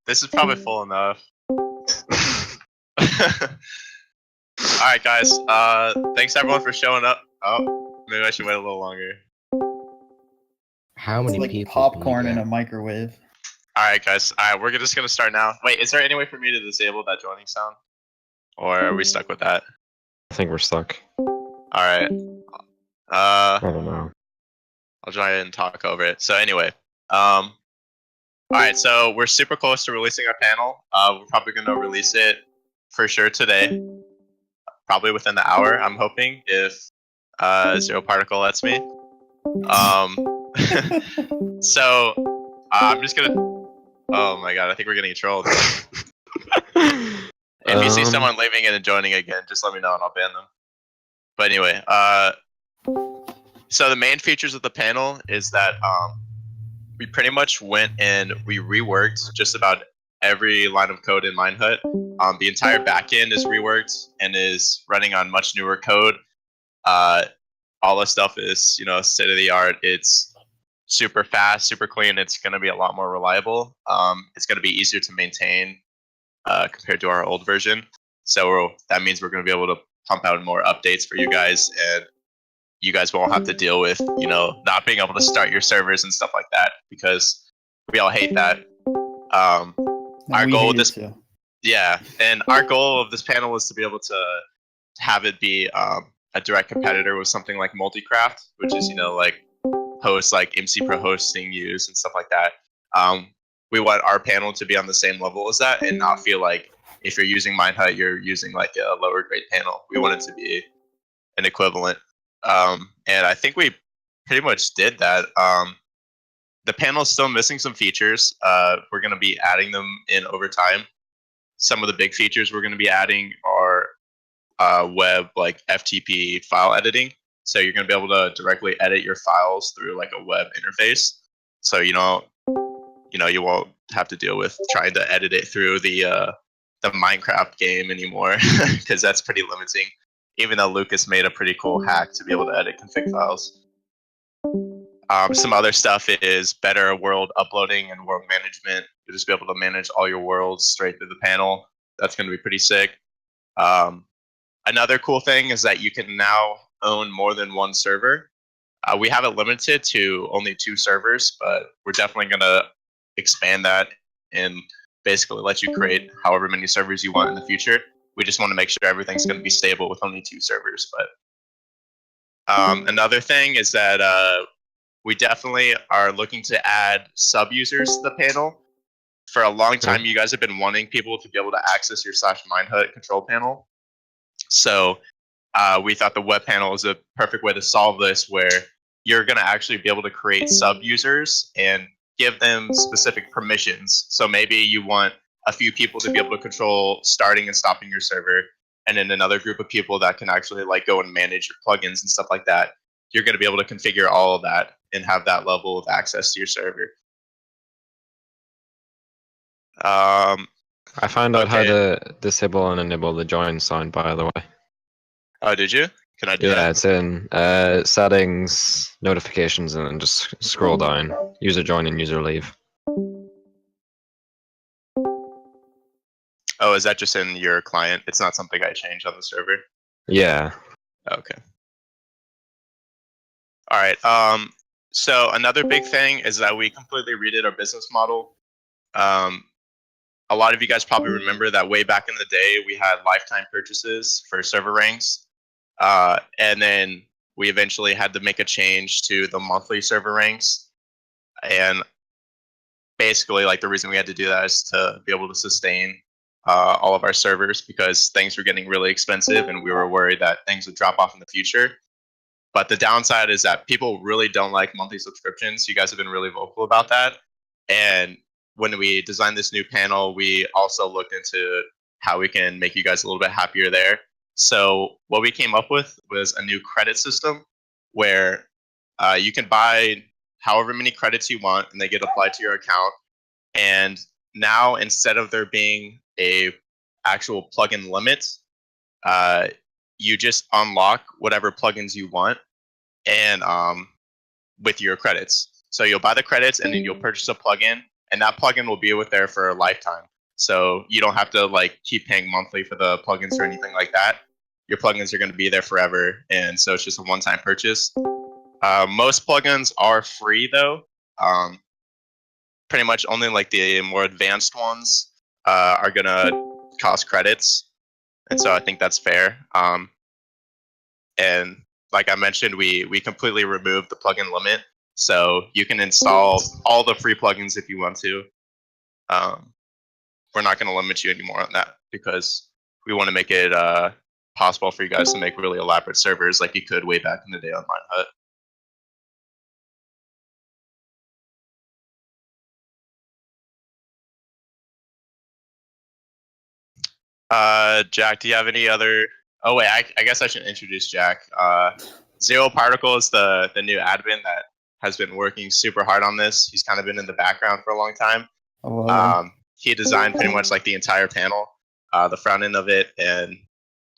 This is probably full enough. Alright guys, thanks everyone for showing up. Oh, maybe I should wait a little longer. How many It's like people? popcorn in a microwave. Alright guys, we're just gonna start now. Wait, is there any way for me to disable that joining sound? Or are we stuck with that? I think we're stuck. Alright. I don't know. I'll try and talk over it. So anyway, alright, so we're super close to releasing our panel. We're probably gonna release it for sure today. Probably within the hour, I'm hoping, if Zero Particle lets me. So I'm just gonna. Oh my god, I think we're getting trolled. If you see someone leaving and joining again, just let me know and I'll ban them. But anyway, so the main features of the panel is that we pretty much went and we reworked just about every line of code in Minehut. The entire backend is reworked and is running on much newer code. All the stuff is, state of the art. It's super fast, super clean. It's going to be a lot more reliable. It's going to be easier to maintain compared to our old version. So that means we're going to be able to pump out more updates for you guys, and you guys won't have to deal with, not being able to start your servers and stuff like that, because we all hate that. Our goal with this, yeah, and our goal of this panel is to be able to have it be a direct competitor with something like Multicraft, which is, like hosts like MC Pro Hosting use and stuff like that. We want our panel to be on the same level as that and not feel like if you're using Minehut, you're using like a lower grade panel. We want it to be an equivalent. And I think we pretty much did that. The panel is still missing some features. We're going to be adding them in over time. Some of the big features we're going to be adding are web like FTP file editing. So you're going to be able to directly edit your files through like a web interface. So you won't have to deal with trying to edit it through the Minecraft game anymore, because that's pretty limiting. Even though Lucas made a pretty cool hack to be able to edit config files. Some other stuff is better world uploading and world management. You'll just be able to manage all your worlds straight through the panel. That's going to be pretty sick. Another cool thing is that you can now own more than one server. We have it limited to only 2 servers, but we're definitely going to expand that and basically let you create however many servers you want in the future. We just want to make sure everything's going to be stable with only 2 servers. But another thing is that we definitely are looking to add sub-users to the panel. For a long time, you guys have been wanting people to be able to access your /Minehut control panel. So we thought the web panel is a perfect way to solve this, where you're going to actually be able to create sub-users and give them specific permissions. So maybe you want a few people to be able to control starting and stopping your server, and then another group of people that can actually like go and manage your plugins and stuff like that. You're going to be able to configure all of that and have that level of access to your server. I found out how to disable and enable the join sign, by the way. Oh, did you? Can I do that? Yeah, it's in settings, notifications, and then just scroll down. User join and user leave. Oh, is that just in your client? It's not something I changed on the server? Yeah. Okay. All right. So another big thing is that we completely redid our business model. A lot of you guys probably remember that way back in the day, we had lifetime purchases for server ranks. And then we eventually had to make a change to the monthly server ranks. And basically, like, the reason we had to do that is to be able to sustain all of our servers, because things were getting really expensive and we were worried that things would drop off in the future. But the downside is that people really don't like monthly subscriptions. You guys have been really vocal about that. And when we designed this new panel, we also looked into how we can make you guys a little bit happier there. So what we came up with was a new credit system where you can buy however many credits you want and they get applied to your account. And now, instead of there being a actual plugin limit, you just unlock whatever plugins you want and with your credits. So you'll buy the credits and then you'll purchase a plugin, and that plugin will be with there for a lifetime. So you don't have to like keep paying monthly for the plugins or anything like that. Your plugins are going to be there forever, and so it's just a one-time purchase. Most plugins are free though. Pretty much only like the more advanced ones are gonna cost credits, and so I think that's fair. And like I mentioned, we completely removed the plugin limit, so you can install all the free plugins if you want to. We're not going to limit you anymore on that because we want to make it possible for you guys to make really elaborate servers like you could way back in the day on Minehut. Jack, do you have any other? Oh wait, I guess I should introduce Jack. Zero Particle is the new admin that has been working super hard on this. He's kind of been in the background for a long time. He designed pretty much like the entire panel, the front end of it, and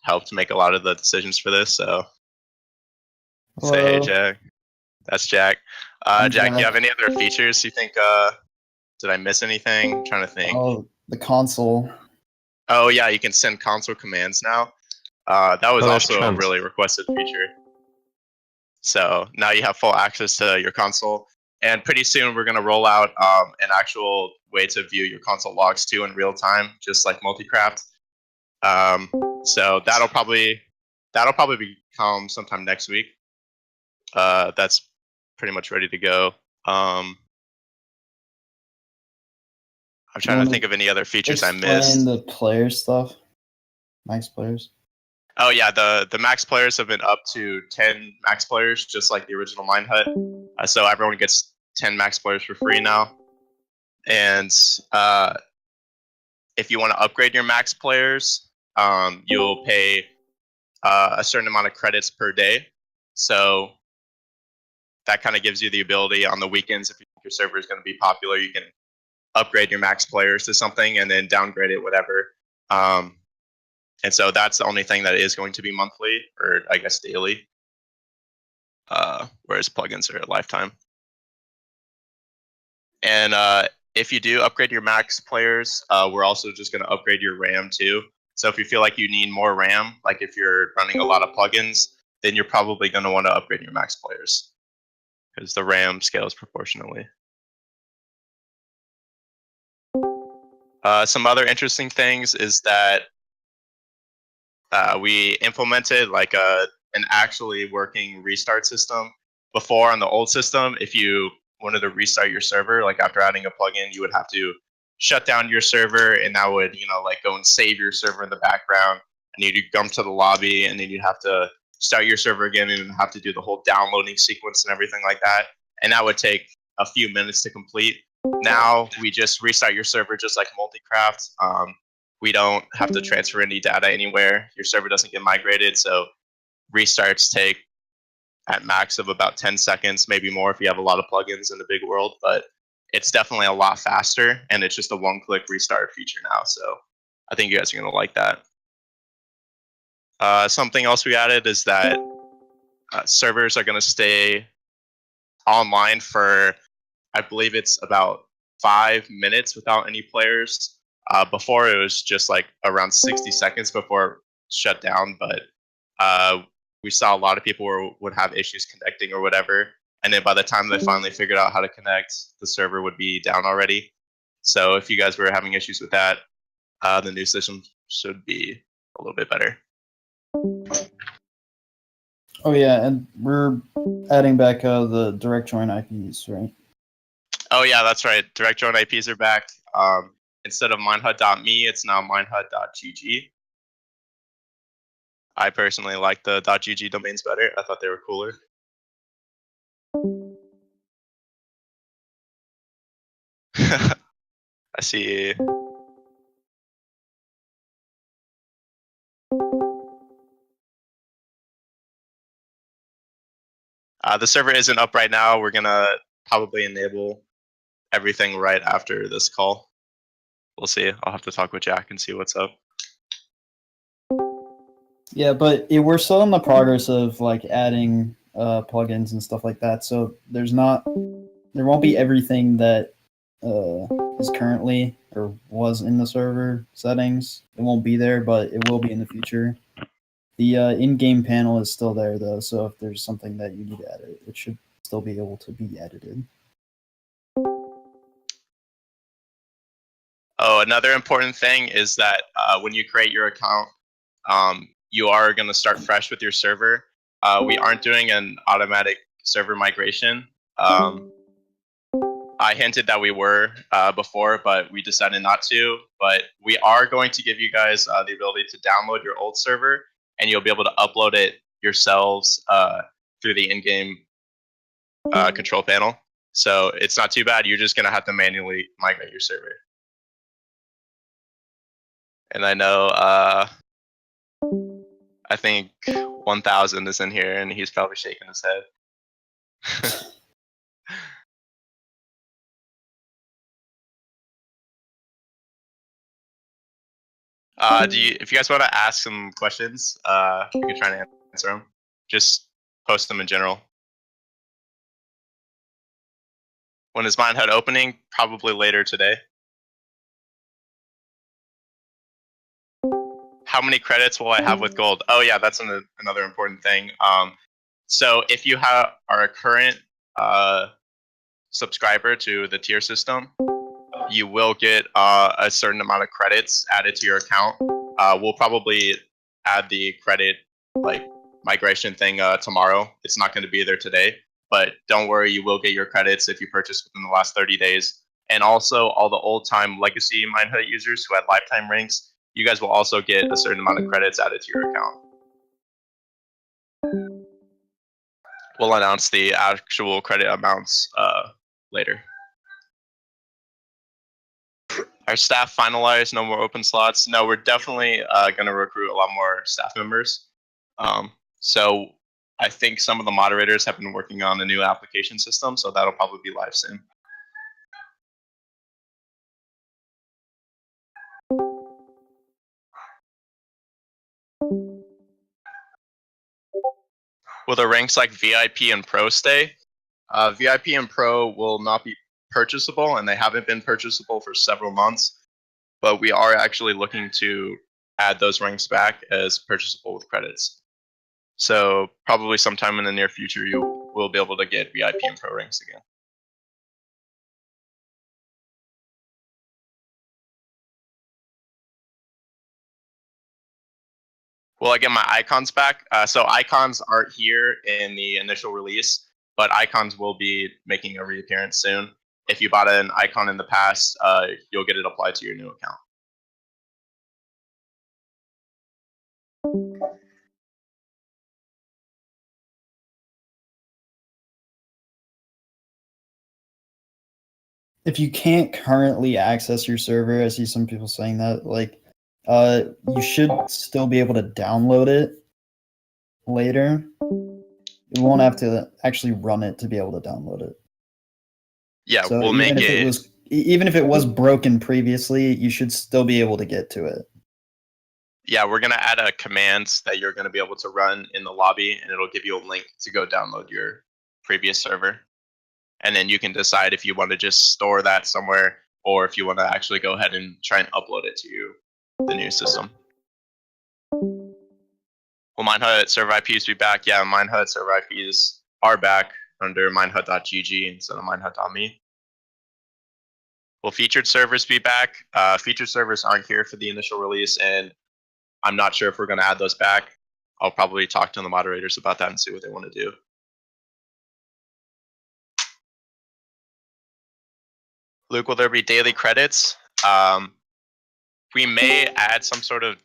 helped make a lot of the decisions for this. So say hey, Jack. That's Jack. Jack, do you have any other features you think? Did I miss anything? I'm trying to think. Oh, the console. Oh yeah, you can send console commands now. That was also a really requested feature. So now you have full access to your console, and pretty soon we're gonna roll out an actual way to view your console logs too in real time, just like Multicraft. So that'll probably become sometime next week. That's pretty much ready to go. I'm trying to think of any other features I missed. The player stuff, max players. Oh yeah, the max players have been up to 10 max players, just like the original Minehut. So everyone gets 10 max players for free now. And if you want to upgrade your max players, you'll pay a certain amount of credits per day. So that kind of gives you the ability on the weekends, if you think your server is going to be popular, you can upgrade your max players to something and then downgrade it, whatever. And so that's the only thing that is going to be monthly, or I guess daily, whereas plugins are a lifetime. And if you do upgrade your max players, we're also just going to upgrade your RAM too. So if you feel like you need more RAM, like if you're running a lot of plugins, then you're probably going to want to upgrade your max players because the RAM scales proportionally. Some other interesting things is that we implemented like an actually working restart system. Before on the old system, if you wanted to restart your server, like after adding a plugin, you would have to shut down your server, and that would, like go and save your server in the background, and you'd come to the lobby, and then you'd have to start your server again and have to do the whole downloading sequence and everything like that, and that would take a few minutes to complete. Now we just restart your server just like Multicraft. We don't have to transfer any data anywhere. Your server doesn't get migrated, so restarts take at max of about 10 seconds, maybe more if you have a lot of plugins in the big world, but it's definitely a lot faster, and it's just a one-click restart feature now, so I think you guys are going to like that. Something else we added is that servers are going to stay online for, I believe it's about 5 minutes without any players. Before it was just like around 60 seconds before it shut down, but we saw a lot of people would have issues connecting or whatever, and then by the time they finally figured out how to connect, the server would be down already. So if you guys were having issues with that, the new system should be a little bit better. Oh yeah, and we're adding back the direct join IPs, right? Oh yeah, that's right. Direct join IPs are back. Instead of minehut.me, it's now minehut.gg. I personally like the .gg domains better. I thought they were cooler. I see. The server isn't up right now. We're gonna probably enable everything right after this call. We'll see. I'll have to talk with Jack and see what's up. Yeah, but we're still in the progress of like adding plugins and stuff like that. So there won't be everything that is currently or was in the server settings. It won't be there, but it will be in the future. The in-game panel is still there though, so if there's something that you need to edit, it should still be able to be edited. Oh, another important thing is that when you create your account, you are going to start fresh with your server. We aren't doing an automatic server migration. I hinted that we were before, but we decided not to. But we are going to give you guys the ability to download your old server, and you'll be able to upload it yourselves through the in-game control panel. So it's not too bad. You're just going to have to manually migrate your server. And I know, I think 1000 is in here, and he's probably shaking his head. If you guys want to ask some questions, you can try and answer them. Just post them in general. When is Minehut opening? Probably later today. How many credits will I have with gold? Oh yeah, that's another important thing. So if you are a current subscriber to the tier system, you will get a certain amount of credits added to your account. We'll probably add the credit migration thing tomorrow. It's not going to be there today, but don't worry, you will get your credits if you purchase within the last 30 days. And also, all the old-time legacy Minehut users who had lifetime ranks, you guys will also get a certain amount of credits added to your account. We'll announce the actual credit amounts later. Our staff finalized, no more open slots. No, we're definitely going to recruit a lot more staff members. So I think some of the moderators have been working on a new application system, so that'll probably be live soon. Will the ranks like VIP and Pro stay? VIP and Pro will not be purchasable, and they haven't been purchasable for several months. But we are actually looking to add those ranks back as purchasable with credits. So probably sometime in the near future, you will be able to get VIP and Pro ranks again. Will I get my icons back? So icons aren't here in the initial release, but icons will be making a reappearance soon. If you bought an icon in the past, you'll get it applied to your new account. If you can't currently access your server, I see some people saying that, you should still be able to download it later. You won't have to actually run it to be able to download it. Yeah, so we'll make it. Even if it was broken previously, you should still be able to get to it. Yeah, we're going to add a command that you're going to be able to run in the lobby, and it'll give you a link to go download your previous server. And then you can decide if you want to just store that somewhere, or if you want to actually go ahead and try and upload it to the new system. Will Minehut server IPs be back? Yeah, Minehut server IPs are back under minehut.gg instead of minehut.me. Will featured servers be back? Featured servers aren't here for the initial release, and I'm not sure if we're going to add those back. I'll probably talk to the moderators about that and see what they want to do. Luke, will there be daily credits? We may add some sort of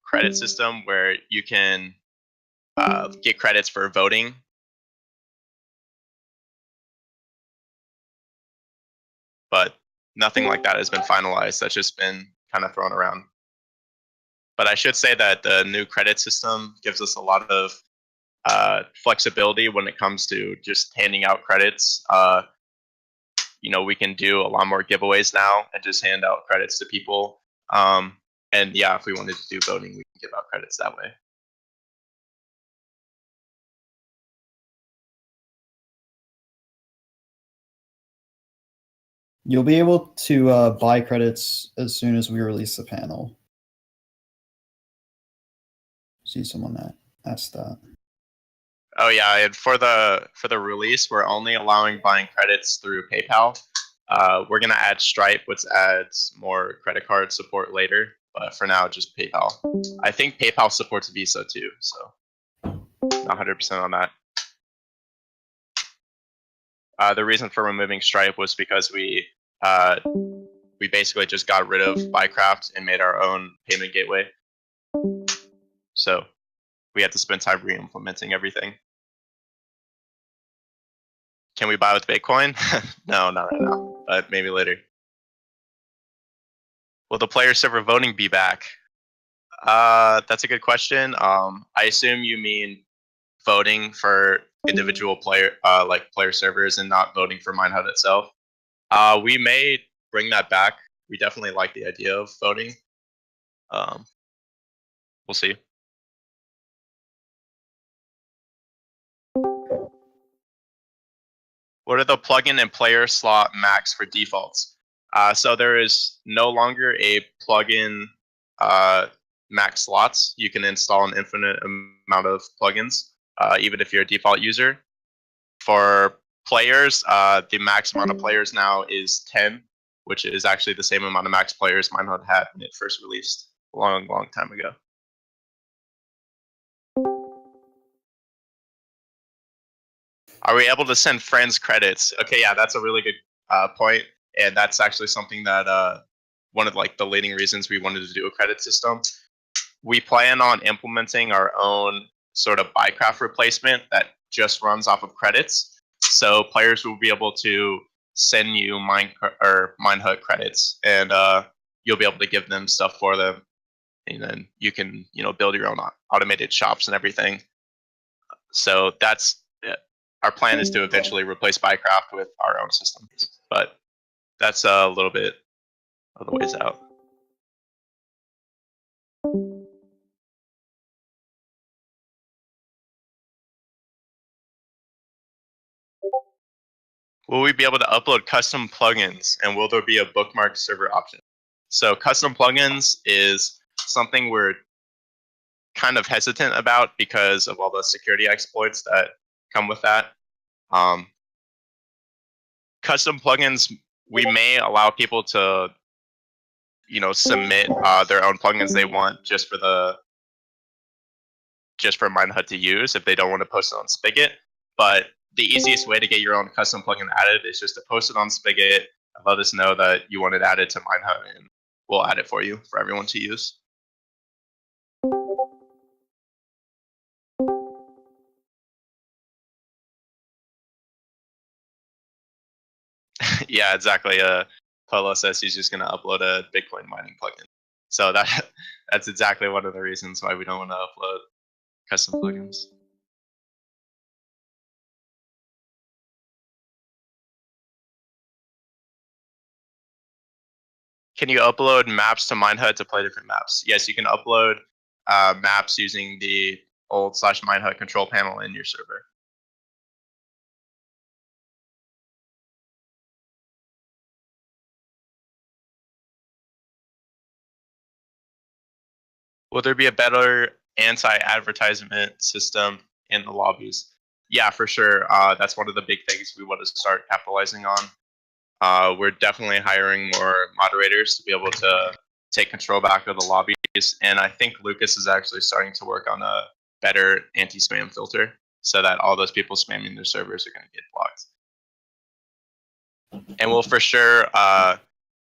credit system where you can get credits for voting. But nothing like that has been finalized. That's just been kind of thrown around. But I should say that the new credit system gives us a lot of flexibility when it comes to just handing out credits. We can do a lot more giveaways now and just hand out credits to people. And yeah, if we wanted to do voting, we can give out credits that way. You'll be able to buy credits as soon as we release the panel. See someone that asked that. Oh yeah, and for the release, we're only allowing buying credits through PayPal. We're gonna add Stripe, which adds more credit card support later. But for now, just PayPal. I think PayPal supports Visa too, so not 100% on that. The reason for removing Stripe was because we basically just got rid of Buycraft and made our own payment gateway. So we had to spend time re-implementing everything. Can we buy with Bitcoin? No, not right now, but maybe later. Will the player server voting be back? That's a good question. I assume you mean voting for individual player servers and not voting for Minehut itself. We may bring that back. We definitely like the idea of voting. We'll see. What are the plugin and player slot max for defaults? So there is no longer a plugin max slots. You can install an infinite amount of plugins, even if you're a default user. For players, the max amount of players now is 10, which is actually the same amount of max players Minehut had when it first released a long, long time ago. Are we able to send friends credits? Okay, yeah, that's a really good point, and that's actually something that one of the leading reasons we wanted to do a credit system. We plan on implementing our own sort of Buycraft replacement that just runs off of credits, so players will be able to send you Minehut credits, and you'll be able to give them stuff for them, and then you can build your own automated shops and everything. So that's our plan is to eventually replace Buycraft with our own systems, but that's a little bit of the ways out. Will we be able to upload custom plugins, and will there be a bookmark server option? So custom plugins is something we're kind of hesitant about because of all the security exploits that come with that. Custom plugins, we may allow people to submit their own plugins they want just for Minehut to use if they don't want to post it on Spigot. But the easiest way to get your own custom plugin added is just to post it on Spigot and let us know that you want it added to Minehut, and we'll add it for you for everyone to use. Yeah, exactly. Polo says he's just going to upload a Bitcoin mining plugin. So that's exactly one of the reasons why we don't want to upload custom plugins. Can you upload maps to Minehut to play different maps? Yes, you can upload maps using the old /Minehut control panel in your server. Will there be a better anti-advertisement system in the lobbies? Yeah, for sure. That's one of the big things we want to start capitalizing on. We're definitely hiring more moderators to be able to take control back of the lobbies. And I think Lucas is actually starting to work on a better anti-spam filter so that all those people spamming their servers are going to get blocked. And we'll for sure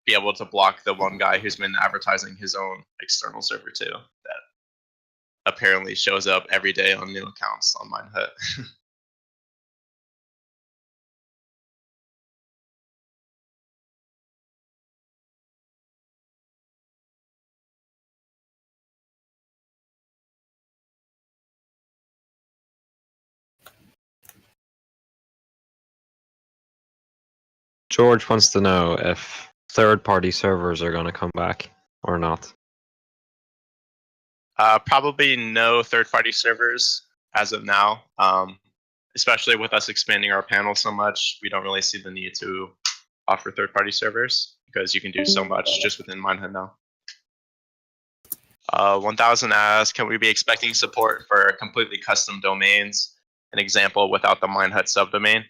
be able to block the one guy who's been advertising his own external server too, that apparently shows up every day on new accounts on Minehut. George wants to know if third-party servers are going to come back or not. Probably no third-party servers as of now. Especially with us expanding our panel so much, we don't really see the need to offer third-party servers because you can do so much just within Minehut now. 1000 asks, can we be expecting support for completely custom domains? An example without the Minehut subdomain.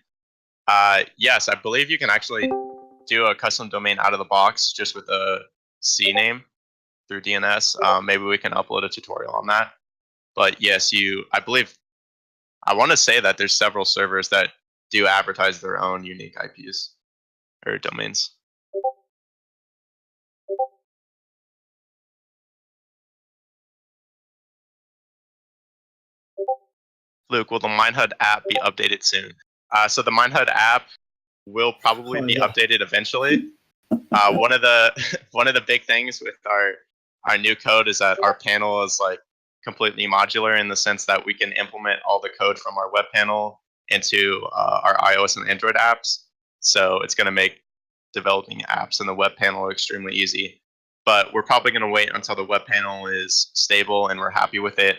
Yes, I believe you can actually do a custom domain out of the box just with a C name through DNS. Maybe we can upload a tutorial on that. But yes, I want to say that there's several servers that do advertise their own unique IPs or domains. Luke, will the Minehut app be updated soon? So the Minehut app will probably be updated eventually. One of the big things with our new code is that our panel is like completely modular in the sense that we can implement all the code from our web panel into our iOS and Android apps. So it's going to make developing apps in the web panel extremely easy. But we're probably going to wait until the web panel is stable and we're happy with it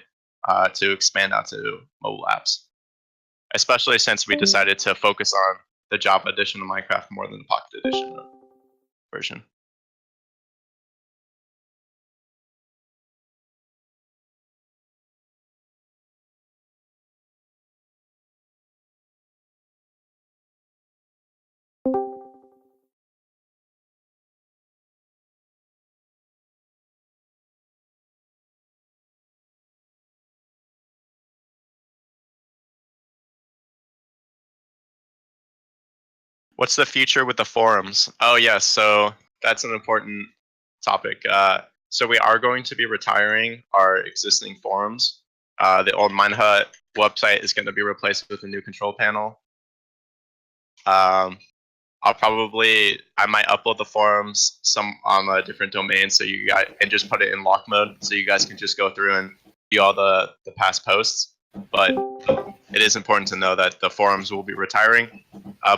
to expand out to mobile apps. Especially since we decided to focus on the Java edition of Minecraft more than the Pocket edition version. What's the future with the forums? Oh yes, so that's an important topic. So we are going to be retiring our existing forums. The old Minehut website is going to be replaced with a new control panel. I might upload the forums some on a different domain so you guys and just put it in lock mode so you guys can just go through and view all the past posts. But it is important to know that the forums will be retiring.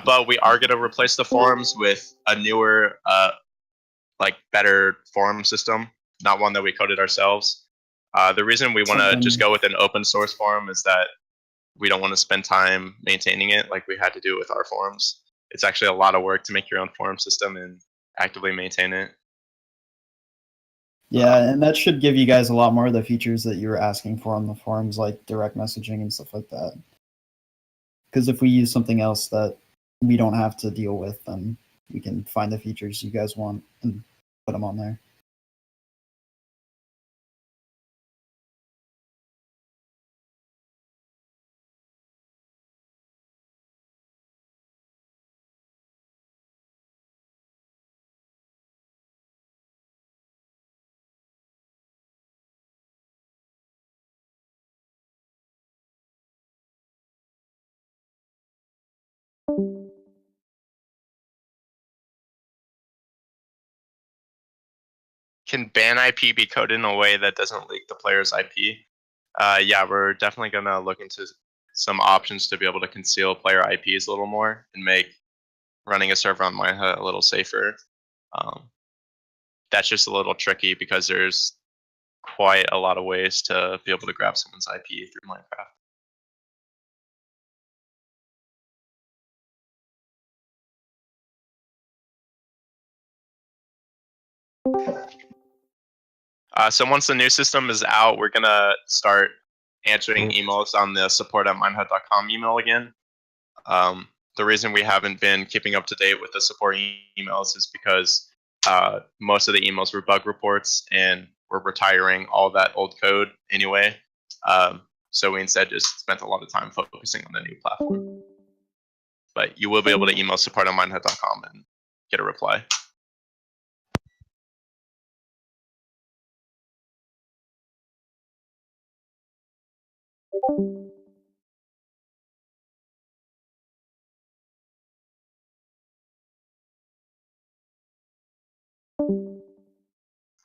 But we are going to replace the forums with a newer, better forum system, not one that we coded ourselves. The reason we want to just go with an open source forum is that we don't want to spend time maintaining it like we had to do with our forums. It's actually a lot of work to make your own forum system and actively maintain it. Yeah, and that should give you guys a lot more of the features that you were asking for on the forums, like direct messaging and stuff like that. Because if we use something else that we don't have to deal with, then we can find the features you guys want and put them on there. Can ban IP be coded in a way that doesn't leak the player's IP? Yeah, we're definitely going to look into some options to be able to conceal player IPs a little more and make running a server on Minehut a little safer. That's just a little tricky because there's quite a lot of ways to be able to grab someone's IP through Minecraft. So once the new system is out, we're gonna start answering emails on the support@minehut.com email again. The reason we haven't been keeping up to date with the support emails is because most of the emails were bug reports and we're retiring all that old code anyway. So we instead just spent a lot of time focusing on the new platform. But you will be able to email support@minehut.com and get a reply.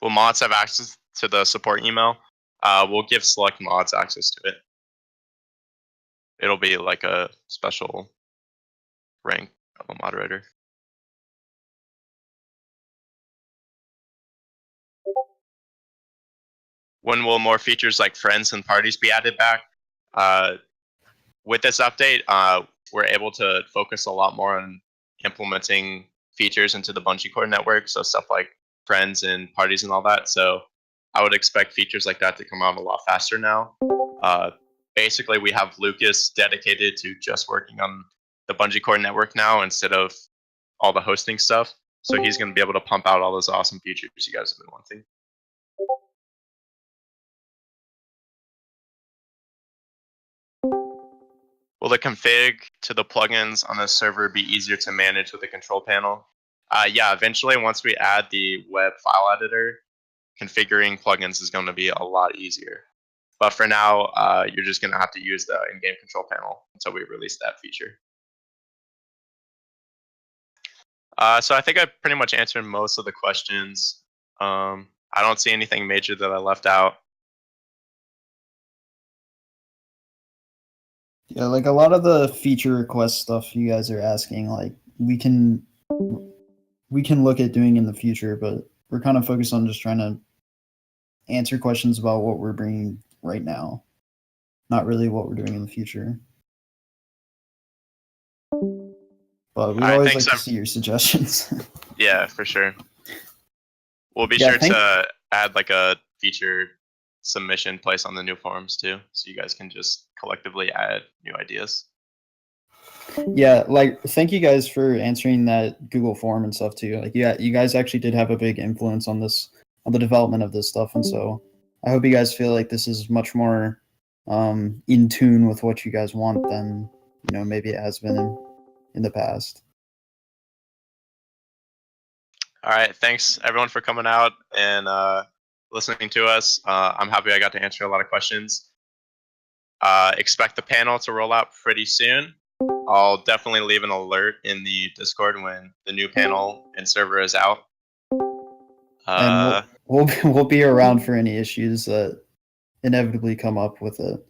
Will mods have access to the support email? We'll give select mods access to it. It'll be like a special rank of a moderator. When will more features like friends and parties be added back? With this update, we're able to focus a lot more on implementing features into the Bungee Core network, so stuff like friends and parties and all that. So I would expect features like that to come out a lot faster now. Basically, we have Lucas dedicated to just working on the Bungee Core network now instead of all the hosting stuff. So he's going to be able to pump out all those awesome features you guys have been wanting. Will the config to the plugins on the server be easier to manage with the control panel? Yeah, eventually, once we add the web file editor, configuring plugins is going to be a lot easier. But for now, you're just going to have to use the in-game control panel until we release that feature. So I think I pretty much answered most of the questions. I don't see anything major that I left out. Yeah, like a lot of the feature request stuff you guys are asking, like we can look at doing in the future, but we're kind of focused on just trying to answer questions about what we're bringing right now, not really what we're doing in the future. But we'd always like to see your suggestions. Yeah, for sure. We'll be sure to add like a feature submission place on the new forums too, so you guys can just collectively add new ideas. Yeah, like thank you guys for answering that Google form and stuff too. Like, yeah, you guys actually did have a big influence on this, on the development of this stuff, and so I hope you guys feel like this is much more in tune with what you guys want than maybe it has been in the past. All right, thanks everyone for coming out and listening to us. I'm happy I got to answer a lot of questions. Expect the panel to roll out pretty soon. I'll definitely leave an alert in the Discord when the new panel and server is out. And we'll be around for any issues that inevitably come up with it.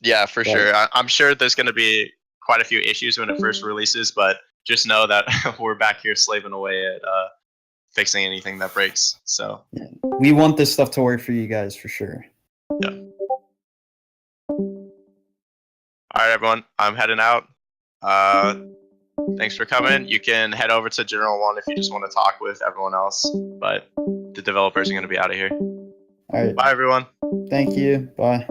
Yeah, for sure. I'm sure there's going to be quite a few issues when it first releases, but just know that we're back here slaving away at fixing anything that breaks. So yeah. We want this stuff to work for you guys for sure. Yeah. All right, everyone. I'm heading out. Thanks for coming. You can head over to General 1 if you just want to talk with everyone else, but the developers are going to be out of here. All right. Bye, everyone. Thank you. Bye.